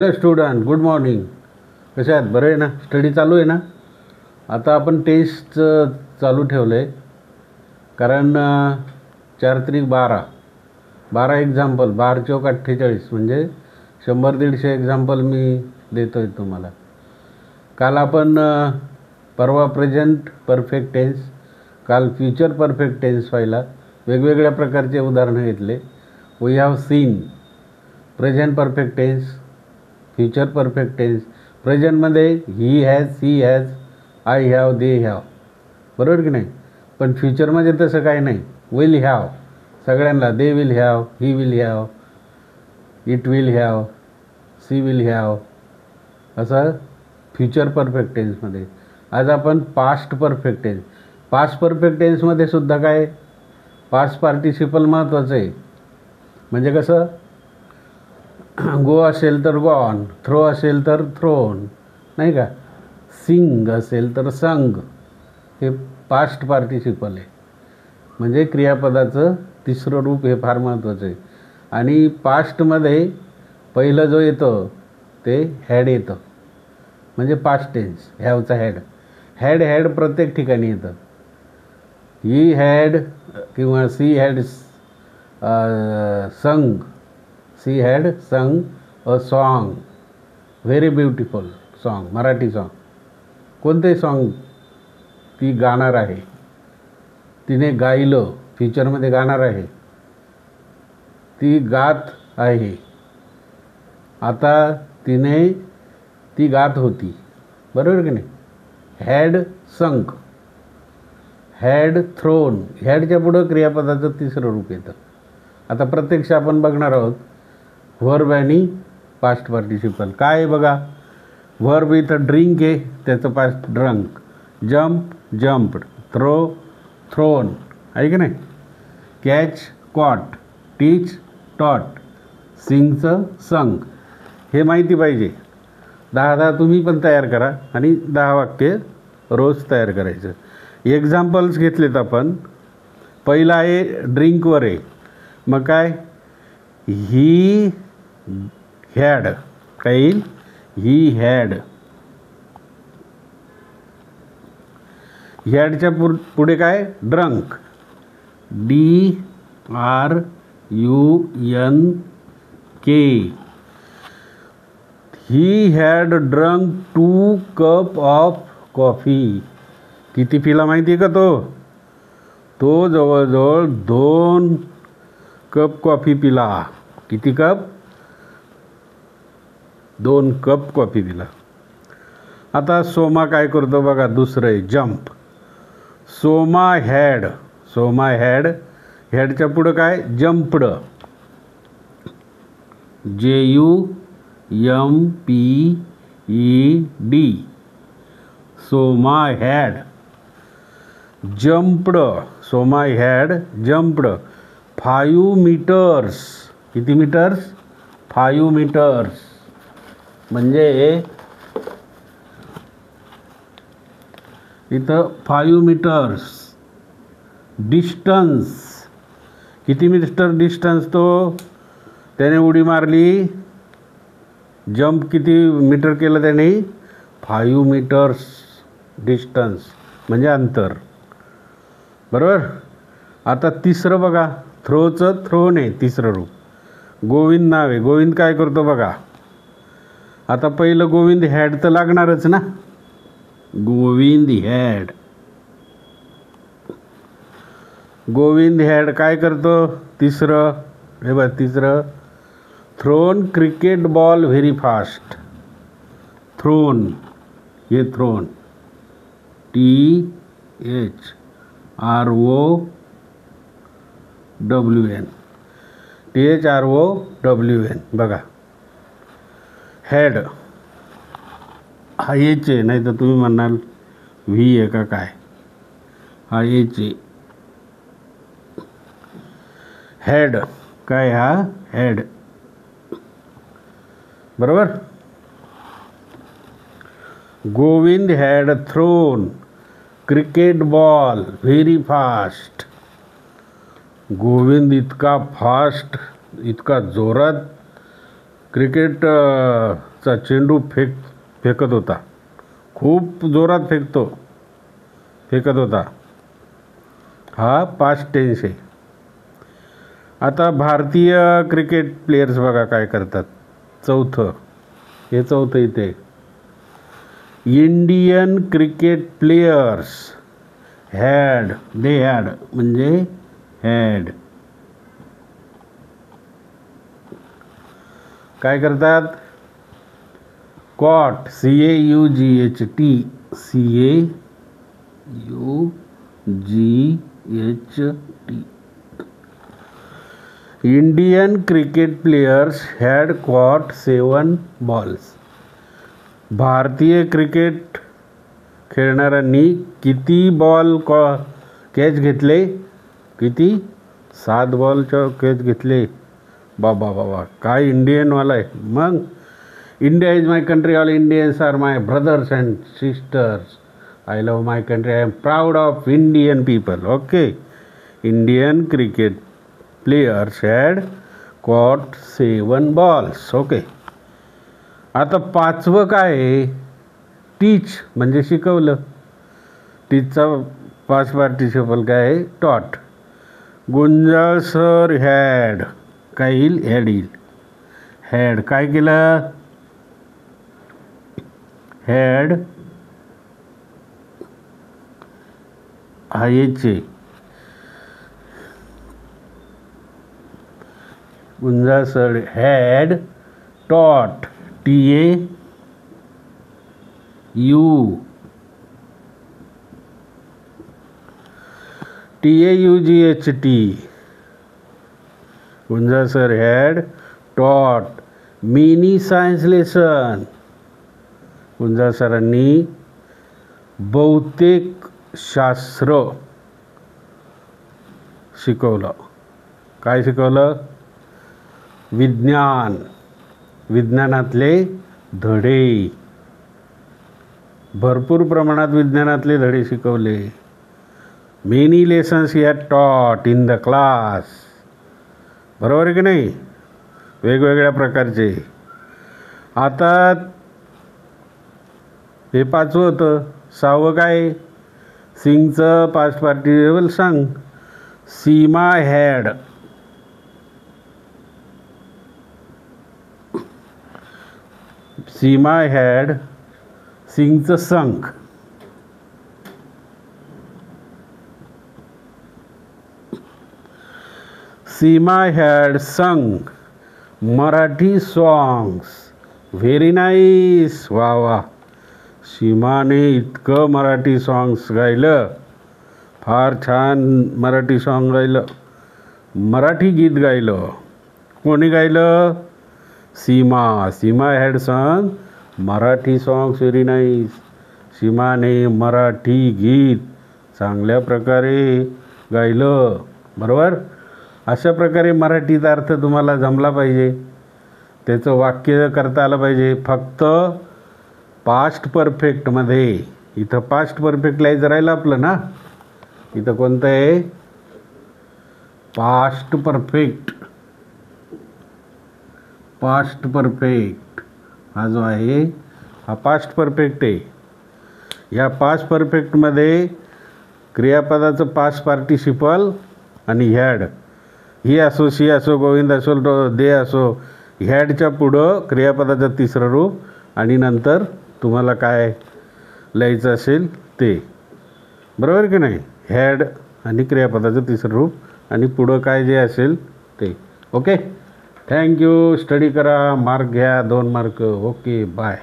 Hello student, good morning. कसे आहात? बरं आहे ना? स्टडी चालू आहे ना? आता आपण टेस्टचं चालू ठेवलं आहे कारण 4 तारीख 12 12 एक्झाम्पल 12×4 = 48 म्हणजे 100-150 एक्झाम्पल मी देतो आहे तुम्हाला. काल आपण परवा प्रेझेंट परफेक्ट टेन्स, काल फ्युचर परफेक्ट टेन्स पाहिला. वेगवेगळ्या प्रकारचे उदाहरणं घेतले. We have seen present perfect tense, future perfect tense. प्रेझेंटमध्ये he has, she has, I have, they have, बरोबर की नाही? पण फ्युचरमध्ये तसं काही नाही. विल हॅव सगळ्यांना, they will have, he will have, it will have, she will have, असं फ्युचर परफेक्ट टेन्समध्ये. आज आपण past perfect tense. Past perfect टेन्समध्ये सुद्धा काय, पास्ट पार्टिसिपल महत्त्वाचं आहे. म्हणजे कसं, गो असेल तर गॉन, थ्रो असेल तर थ्रोन, नाही का? सिंग असेल तर संग, हे पास्ट पार्टिसिपल आहे. म्हणजे क्रियापदाचं तिसरं रूप हे फार महत्त्वाचं आहे. आणि पास्टमध्ये पहिलं जो येतं ते हॅड येतं, म्हणजे पास्ट टेन्स. हॅवचा हॅड प्रत्येक ठिकाणी येतं. ही हॅड किंवा सी हॅड संग, सी हॅड संग a song, very beautiful song, Marathi song. कोणते सॉन्ग ती गाणार आहे, तिने गायलं, फ्युचरमध्ये गाणार आहे, ती गात आहे. आता ती गात होती, बरोबर की नाही? हॅड संग, हॅड थ्रोन, हॅडच्या पुढं क्रियापदाचं तिसरं रूप येतं. आता प्रत्यक्ष आपण बघणार आहोत व्हर्ब आणि पास्ट पार्टिसिपल. काय आहे बघा, व्हर्ब इथं ड्रिंक आहे, त्याचं past drunk. Jump, jumped. Throw, thrown, आहे की नाही? Catch, cot. टीच, टॉट. सिंगचं संग. हे माहिती पाहिजे. 10 तुम्ही पण तयार करा आणि 10 वाक्य रोज तयार करायचं. एक्झाम्पल्स घेतलेत आपण. पहिलं आहे ड्रिंकवर आहे, मग काय, ही हॅड, काय येईल? He had. हॅडच्या पुढे काय, drunk. DRUNK. He had drunk 2 cup of coffee. किती पिला माहिती आहे का तो जवळजवळ 2 कप कॉफी पिला. किती कप? 2 कप कॉफी पिला. आता सोमा काय करतो बघा, दुसरं आहे जम्प. सोमा हॅड, हॅडच्या पुढं काय, jumped. JUMPED. Soma had jumped. Soma had jumped 5 meters. किती मीटर्स? 5 मीटर्स. म्हणजे इथं 5 मीटर्स डिस्टन्स. किती मीटर डिस्टन्स त्याने उडी मारली, जम्प किती मीटर केलं त्याने? 5 मीटर्स डिस्टन्स, म्हणजे अंतर, बरोबर. आता तिसरं बघा, थ्रोचं थ्रोन आहे तिसरं रूप. गोविंद नाव आहे, गोविंद काय करतो बघा. आता पहिलं गोविंद हॅड तर लागणारच ना. गोविंद हॅड काय करतो? तिसरं, हे बघ तिसरं, thrown cricket ball very fast. Thrown, हे थ्रोन, THROWN. बघा, हॅड हा एच आहे, नाही तर तुम्ही म्हणाल व्ही आहे का काय, हा एच आहे. हॅड काय, हा हॅड, बरोबर. Govind had thrown cricket ball very fast. Govind इतका फास्ट, इतका जोरात चा चेंडू फेकत होता, खूप जोरात फेकत होता. हा पास्ट टेन्स आहे. आता भारतीय क्रिकेट प्लेयर्स बघा काय करतात. हे चौथं इथे. इंडियन क्रिकेट प्लेयर्स हॅड म्हणजे हॅड काय करतात. Caught CAUGHT Indian cricket players had caught 7 balls. भारतीय क्रिकेट खेळणाऱ्यांनी किती बॉल कॅच घेतले. किती 7 बॉलच्या कॅच घेतले. बाबा काय इंडियनवाला आहे. मग India is my country, all Indians are my brothers and sisters, I love my country, I am proud of Indian people. Okay. Indian cricket players had caught 7 balls. Okay. आता 5वं काय आहे. टीच म्हणजे शिकवलं. टीचचा पास्ट पार्टिसिपल काय आहे. टॉट. Gunjal sir had काय येईल. हॅड काय केलं. हॅड हायचे. गुंजाळ सर हॅड टॉट TAUGHT गुंजाळ सर हॅड टॉट मिनी सायन्स लेसन. गुंजाळ सरांनी बहुतेक शास्त्र शिकवलं. काय शिकवलं. विज्ञानातले धडे. भरपूर प्रमाणात विज्ञानातले धडे शिकवले. Many lessons he had taught in the class. बरोबर आहे की नाही. वेगवेगळ्या प्रकारचे. आता हे 5वं होतं. 6वं काय. सिंगचं पास्ट पार्टिसिपल सांग. सीमा हॅड सिंगचं संग. सीमा had sang Marathi songs. Very nice. वा. सीमाने इतकं मराठी सॉंग्स गायलं. फार छान मराठी सॉंग गायलं. मराठी गीत गायलं. कोणी गायलं. Seema had sang Marathi songs. Very nice. सीमाने मराठी गीत चांगल्या प्रकारे गायलं. बरोबर. अशा प्रकारे मराठीचा अर्थ तुम्हाला जमला पाहिजे. त्याचं वाक्य करता आलं पाहिजे. फक्त पास्ट परफेक्टमध्ये. इथं पास्ट परफेक्ट लिहायचं राहिलं आपलं ना. इथं कोणतं आहे. पास्ट परफेक्ट हा जो आहे हा पास्ट परफेक्ट आहे. या पास्ट परफेक्टमध्ये क्रियापदाचं पास्ट पार्टिसिपल आणि हॅड. ही असो, शी असो, गोविंद असो, दे असो, हॅडच्या पुढं क्रियापदाचं 3रं रूप आणि नंतर तुम्हाला काय लिहायचं असेल ते. बरोबर की नाही. हॅड आणि क्रियापदाचं 3रं रूप आणि पुढं काय जे असेल ते. ओके. थँक्यू. स्टडी करा. मार्क घ्या. 2 मार्क. ओके. बाय.